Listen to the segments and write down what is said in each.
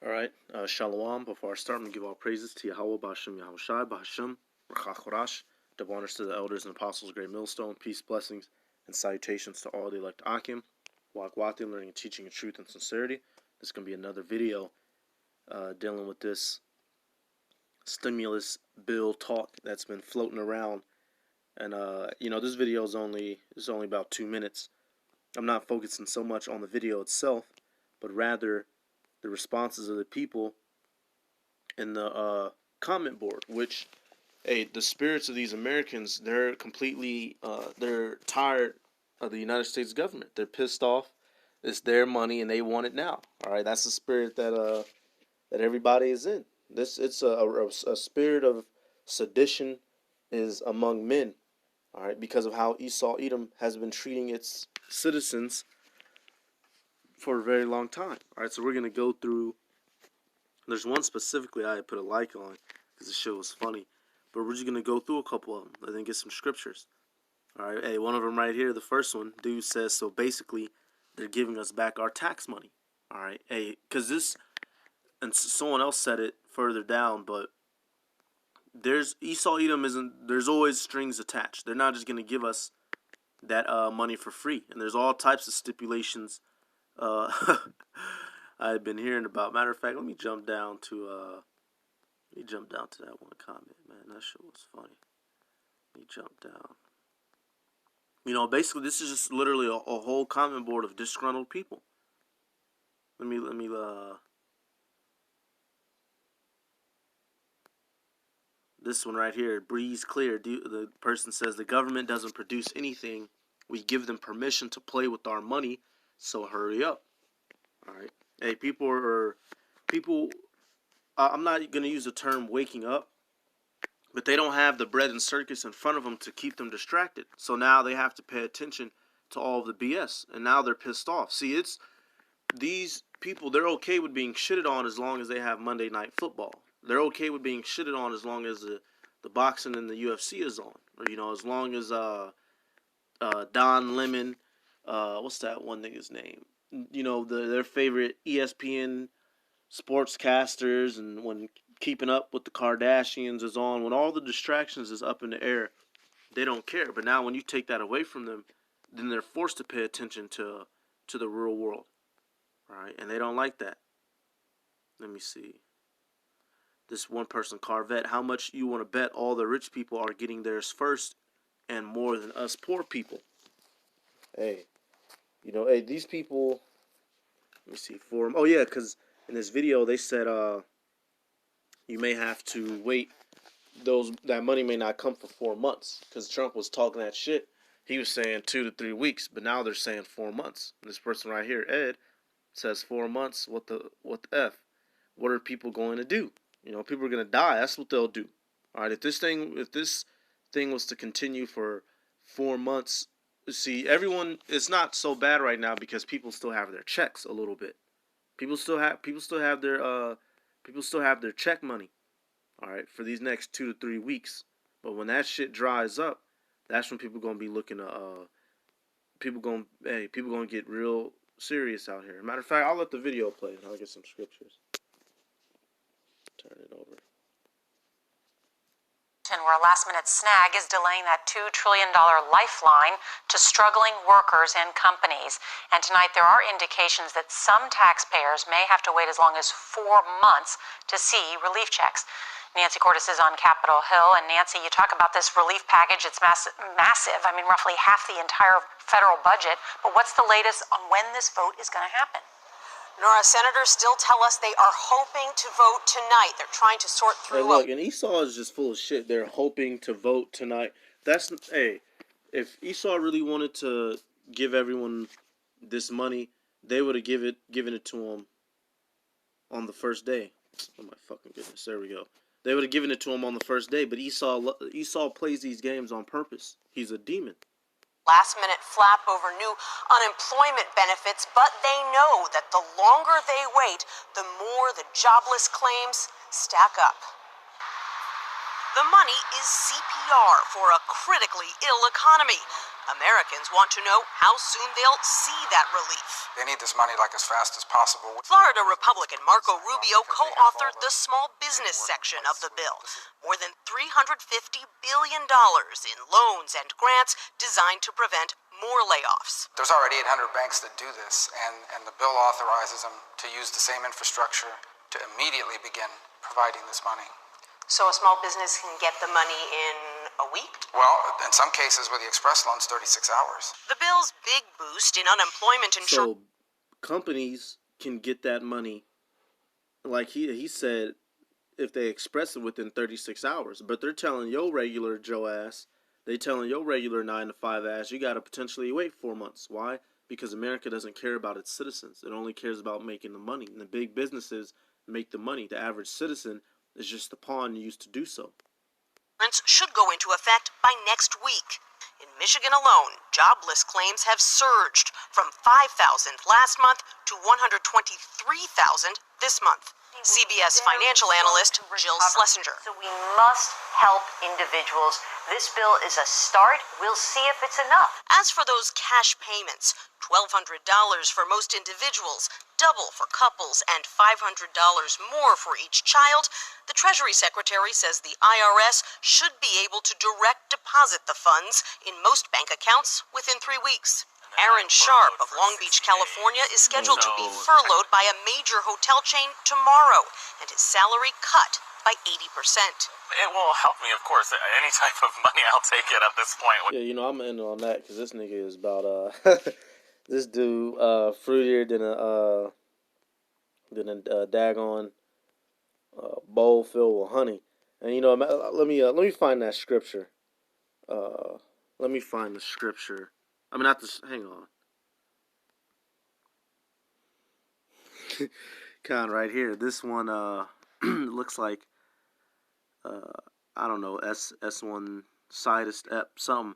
Alright, Shalom. Before I start, I'm going to give all praises to Yahweh, Ba'ashem, Yahushai, Ba'ashem, Rachachorash, double honors to the elders and apostles, great millstone, peace, blessings, and salutations to all the elect Akim, Wagwatim, learning and teaching in truth and sincerity. This is going to be another video dealing with this stimulus bill talk that's been floating around. And, this video is only about 2 minutes. I'm not focusing so much on the video itself, but rather the responses of the people in the comment board, which, hey, the spirits of these Americans, they're completely, they're tired of the United States government. They're pissed off. It's their money and they want it now. All right, that's the spirit that everybody is in. It's a spirit of sedition is among men. All right, because of how Esau Edom has been treating its citizens for a very long time. All right, so we're gonna go through. There's one specifically I put a like on because the show was funny, but we're just gonna go through a couple of them and then get some scriptures. All right, hey, one of them right here, the first one, dude says, so basically they're giving us back our tax money. All right, hey, because this, and someone else said it further down, but there's Esau Edom there's always strings attached. They're not just gonna give us that money for free, and there's all types of stipulations. I've been hearing about. Matter of fact, let me jump down to that one comment, man. That shit was funny. Let me jump down. Basically, this is just literally a whole comment board of disgruntled people. Let me this one right here, breeze clear. The person says the government doesn't produce anything. We give them permission to play with our money, so hurry up. All right. Hey, people. I'm not going to use the term waking up, but they don't have the bread and circus in front of them to keep them distracted. So now they have to pay attention to all of the BS, and now they're pissed off. See, it's these people, they're okay with being shitted on as long as they have Monday Night Football. They're okay with being shitted on as long as the boxing and the UFC is on. Or, as long as Don Lemon, what's that one nigga's name? Their favorite ESPN sportscasters, and when Keeping Up with the Kardashians is on, when all the distractions is up in the air, they don't care. But now when you take that away from them, then they're forced to pay attention to the real world. Right? And they don't like that. Let me see. This one person, Carvet, how much you want to bet all the rich people are getting theirs first and more than us poor people? Hey, these people, let me see, forum. Oh, yeah, because in this video they said you may have to wait. That money may not come for 4 months because Trump was talking that shit. He was saying 2 to 3 weeks, but now they're saying 4 months. And this person right here, Ed, says 4 months. What the F? What are people going to do? People are going to die. That's what they'll do. All right, if this thing was to continue for 4 months, see, everyone, it's not so bad right now because people still have their checks a little bit. People still have their check money. All right, for these next 2 to 3 weeks. But when that shit dries up, that's when people gonna be looking to people gonna get real serious out here. Matter of fact, I'll let the video play and I'll get some scriptures. Turn it over. Where a last-minute snag is delaying that $2 trillion lifeline to struggling workers and companies. And tonight there are indications that some taxpayers may have to wait as long as 4 months to see relief checks. Nancy Cordes is on Capitol Hill. And Nancy, you talk about this relief package. It's massive. I mean, roughly half the entire federal budget. But what's the latest on when this vote is going to happen? Nora, senators still tell us they are hoping to vote tonight. They're trying to sort through. Hey, look, and Esau is just full of shit. They're hoping to vote tonight. If Esau really wanted to give everyone this money, they would have given it to them on the first day. Oh my fucking goodness! There we go. They would have given it to him on the first day. But Esau plays these games on purpose. He's a demon. Last-minute flap over new unemployment benefits, but they know that the longer they wait, the more the jobless claims stack up. The money is CPR for a critically ill economy. Americans want to know how soon they'll see that relief. They need this money like as fast as possible. Florida Republican Marco Rubio co-authored the small business section of the bill. More than $350 billion in loans and grants designed to prevent more layoffs. There's already 800 banks that do this, and the bill authorizes them to use the same infrastructure to immediately begin providing this money. So a small business can get the money in a week? Well, in some cases with the express loans, 36 hours. The bill's big boost in unemployment insurance. So companies can get that money, like he said, if they express it within 36 hours. But they're telling your regular Joe ass, they telling your regular 9 to 5 ass, you got to potentially wait 4 months. Why? Because America doesn't care about its citizens. It only cares about making the money. And the big businesses make the money. The average citizen is just the pawn used to do so. Should go into effect by next week. In Michigan alone, jobless claims have surged from 5,000 last month to 123,000 this month. CBS financial analyst Jill Schlesinger. So we must help individuals. This bill is a start. We'll see if it's enough. As for those cash payments, $1,200 for most individuals, double for couples, and $500 more for each child, the Treasury Secretary says the IRS should be able to direct deposit the funds in most bank accounts within 3 weeks. Aaron Sharp of Long Beach, California, is scheduled to be furloughed by a major hotel chain tomorrow, and his salary cut by 80%. It will help me, of course. Any type of money, I'll take it at this point. Yeah, you know, I'm in on that because this nigga is about this dude fruitier than a daggone bowl filled with honey. And you know, let me find that scripture. Let me find the scripture. I mean, not this. Hang on. Con right here. This one looks like I don't know, S1 Sidest Ep something.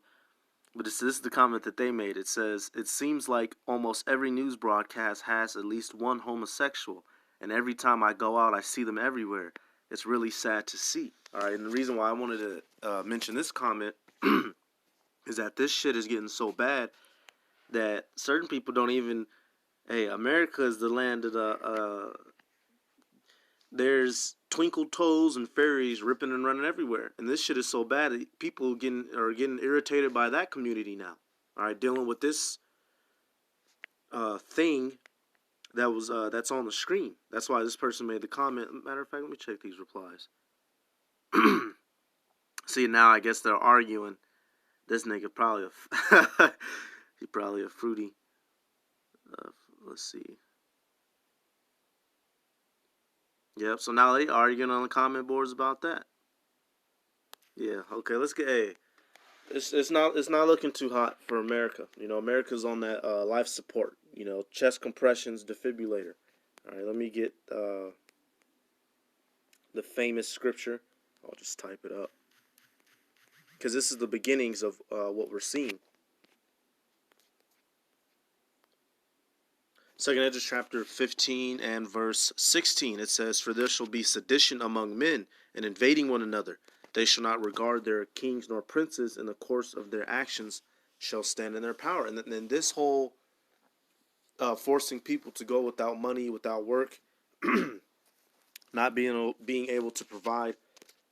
But this is the comment that they made. It says, it seems like almost every news broadcast has at least one homosexual, and every time I go out I see them everywhere. It's really sad to see. Alright, and the reason why I wanted to mention this comment is that this shit is getting so bad that certain people don't even, hey, America is the land of the, there's twinkle toes and fairies ripping and running everywhere. And this shit is so bad that people are getting irritated by that community now. All right, dealing with this thing that was that's on the screen. That's why this person made the comment. Matter of fact, let me check these replies. See, now I guess they're arguing. This nigga probably he probably a fruity. Let's see. Yep. So now they arguing on the comment boards about that. Yeah. Okay. Let's get. Hey, it's not looking too hot for America. You know, America's on that life support. You know, chest compressions, defibrillator. All right. Let me get the famous scripture. I'll just type it up. Because this is the beginnings of what we're seeing. 2nd Esdras chapter 15 and verse 16. It says, "For there shall be sedition among men, and invading one another. They shall not regard their kings nor princes, in the course of their actions shall stand in their power." And then this whole forcing people to go without money, without work, not being able to provide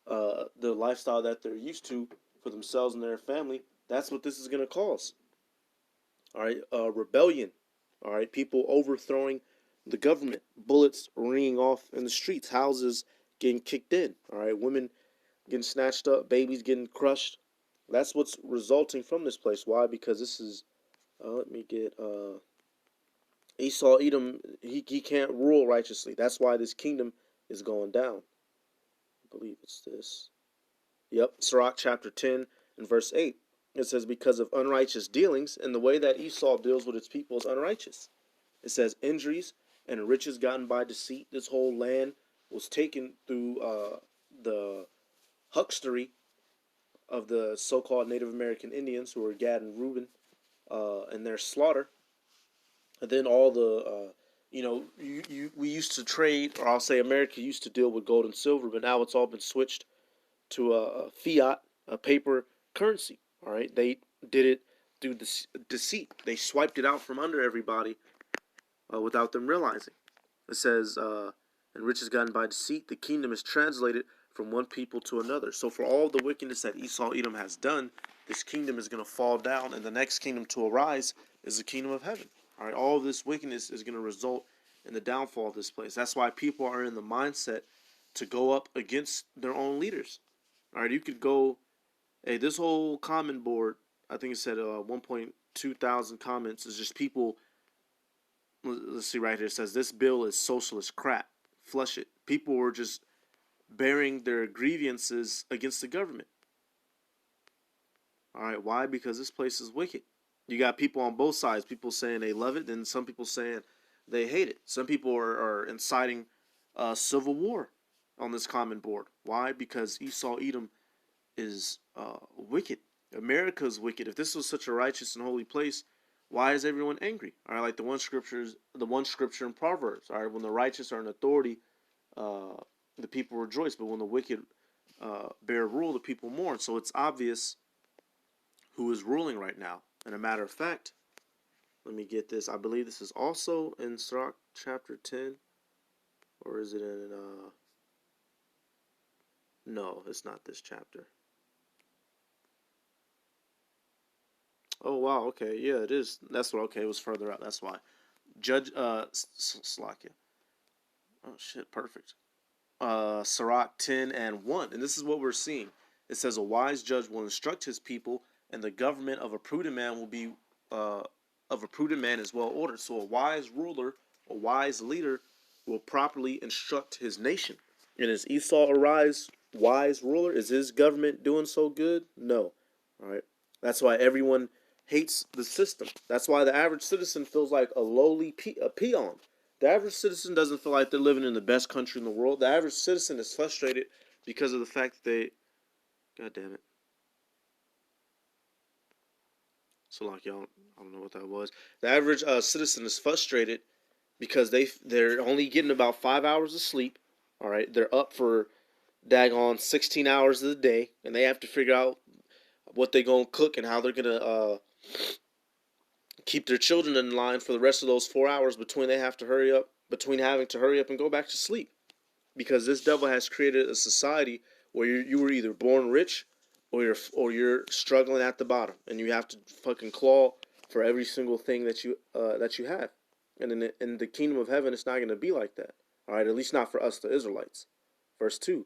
the lifestyle that they're used to for themselves and their family, that's what this is going to cause. All right, rebellion. All right, people overthrowing the government, bullets ringing off in the streets, houses getting kicked in. All right, women getting snatched up, babies getting crushed. That's what's resulting from this place. Why? Because this is, let me get, Esau, Edom, he can't rule righteously. That's why this kingdom is going down. I believe it's this. Yep, Sirach chapter 10 and verse 8. It says, because of unrighteous dealings, and the way that Esau deals with its people is unrighteous. It says, injuries and riches gotten by deceit. This whole land was taken through the huckstery of the so-called Native American Indians, who were Gad and Reuben, and their slaughter. And then all the, we used to trade, or I'll say America used to deal with gold and silver, but now it's all been switched to a fiat, a paper currency. All right, they did it through deceit. They swiped it out from under everybody without them realizing. It says, and riches gotten by deceit, the kingdom is translated from one people to another. So for all the wickedness that Esau Edom has done, this kingdom is going to fall down, and the next kingdom to arise is the kingdom of heaven. All right, all of this wickedness is going to result in the downfall of this place. That's why people are in the mindset to go up against their own leaders. All right, you could go, hey, this whole comment board, I think it said 1.2 thousand comments, is just people. Let's see right here. It says this bill is socialist crap. Flush it. People were just bearing their grievances against the government. All right, why? Because this place is wicked. You got people on both sides. People saying they love it, then some people saying they hate it. Some people are inciting civil war on this comment board. Why? Because Esau Edom is wicked. America is wicked. If this was such a righteous and holy place, why is everyone angry? All right, like the one scripture in Proverbs. All right, when the righteous are in authority, the people rejoice, but when the wicked bear rule, the people mourn. So it's obvious who is ruling right now. And a matter of fact, let me get this. I believe this is also in Sirach chapter 10, or is it in? No, it's not this chapter. Oh wow, okay, yeah, it is. That's what. Okay, it was further out. That's why. Judge Slakia. Oh shit, perfect. Sirach 10 and 1, and this is what we're seeing. It says a wise judge will instruct his people, and the government of a prudent man will be is well ordered. So a wise ruler, a wise leader, will properly instruct his nation. And is Esau a wise ruler? Is his government doing so good? No. All right. That's why everyone hates the system. That's why the average citizen feels like a lowly peon. The average citizen doesn't feel like they're living in the best country in the world. The average citizen is frustrated because of the fact that they... God damn it. So like y'all, I don't know what that was. The average citizen is frustrated because they're only getting about 5 hours of sleep. All right, they're up for daggone 16 hours of the day, and they have to figure out what they're gonna cook and how they're gonna keep their children in line for the rest of those 4 hours between having to hurry up and go back to sleep. Because this devil has created a society where you were either born rich or you're struggling at the bottom, and you have to fucking claw for every single thing that you have. And in the kingdom of heaven, it's not going to be like that. All right, at least not for us, the Israelites. Verse 2,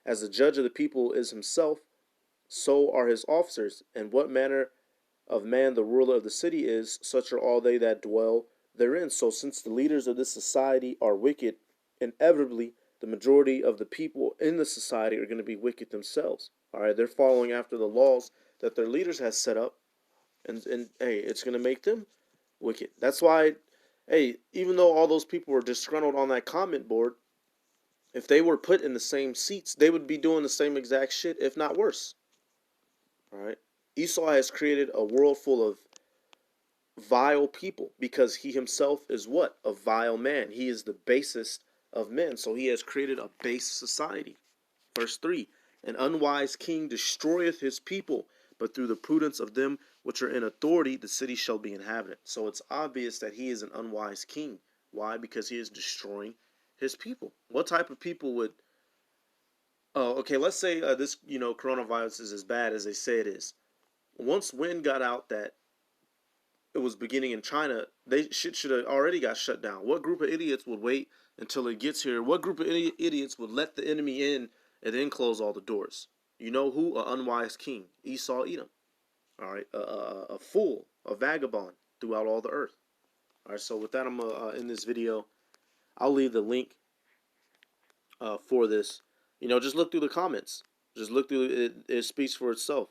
as the judge of the people is himself, so are his officers. And what manner of man the ruler of the city is, such are all they that dwell therein. So since the leaders of this society are wicked, inevitably the majority of the people in the society are going to be wicked themselves. All right, they're following after the laws that their leaders has set up, and hey, it's going to make them wicked. That's why, hey, even though all those people were disgruntled on that comment board, if they were put in the same seats, they would be doing the same exact shit, if not worse. All right, Esau has created a world full of vile people because he himself is what? A vile man. He is the basest of men, so he has created a base society. Verse 3, an unwise king destroyeth his people, but through the prudence of them which are in authority, the city shall be inhabited. So it's obvious that he is an unwise king. Why? Because he is destroying his people. What type of people would... Oh, okay, let's say this, coronavirus is as bad as they say it is. Once wind got out that it was beginning in China, should have already got shut down. What group of idiots would wait until it gets here? What group of idiots would let the enemy in and then close all the doors? You know who? An unwise king, Esau Edom. All right, a fool, a vagabond throughout all the earth. All right, so with that, I'm gonna end this video. I'll leave the link for this. Just look through the comments. Just look through it. It speaks for itself.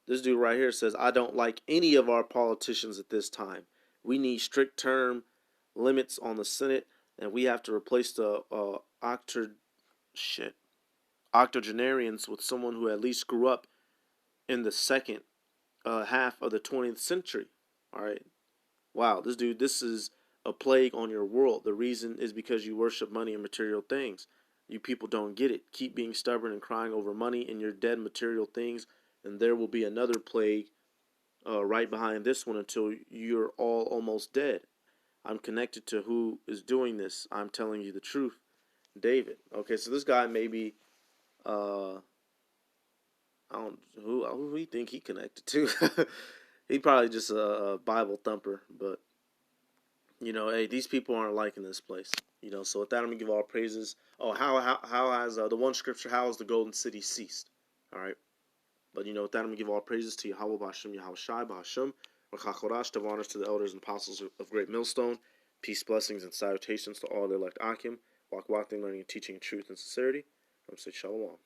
This dude right here says, I don't like any of our politicians at this time. We need strict term limits on the Senate, and we have to replace the octogenarians with someone who at least grew up in the second half of the 20th century. All right. Wow, this is a plague on your world. The reason is because you worship money and material things. You people don't get it. Keep being stubborn and crying over money and your dead material things, and there will be another plague right behind this one until you're all almost dead. I'm connected to who is doing this. I'm telling you the truth. David. Okay, so this guy may be, I don't who he think he connected to. He probably just a Bible thumper, but hey, these people aren't liking this place. So with that, I'm gonna give all praises. Oh, how has the one scripture? How has the golden city ceased? All right, but with that, I'm gonna give all praises to Yahweh B'Hashem, Yahweh Shai B'Hashem, Rakachorash, to honors to the elders and apostles of Great Millstone. Peace, blessings, and salutations to all the elect Akim, walking, learning, and teaching in truth and sincerity. I'm saying Shalom.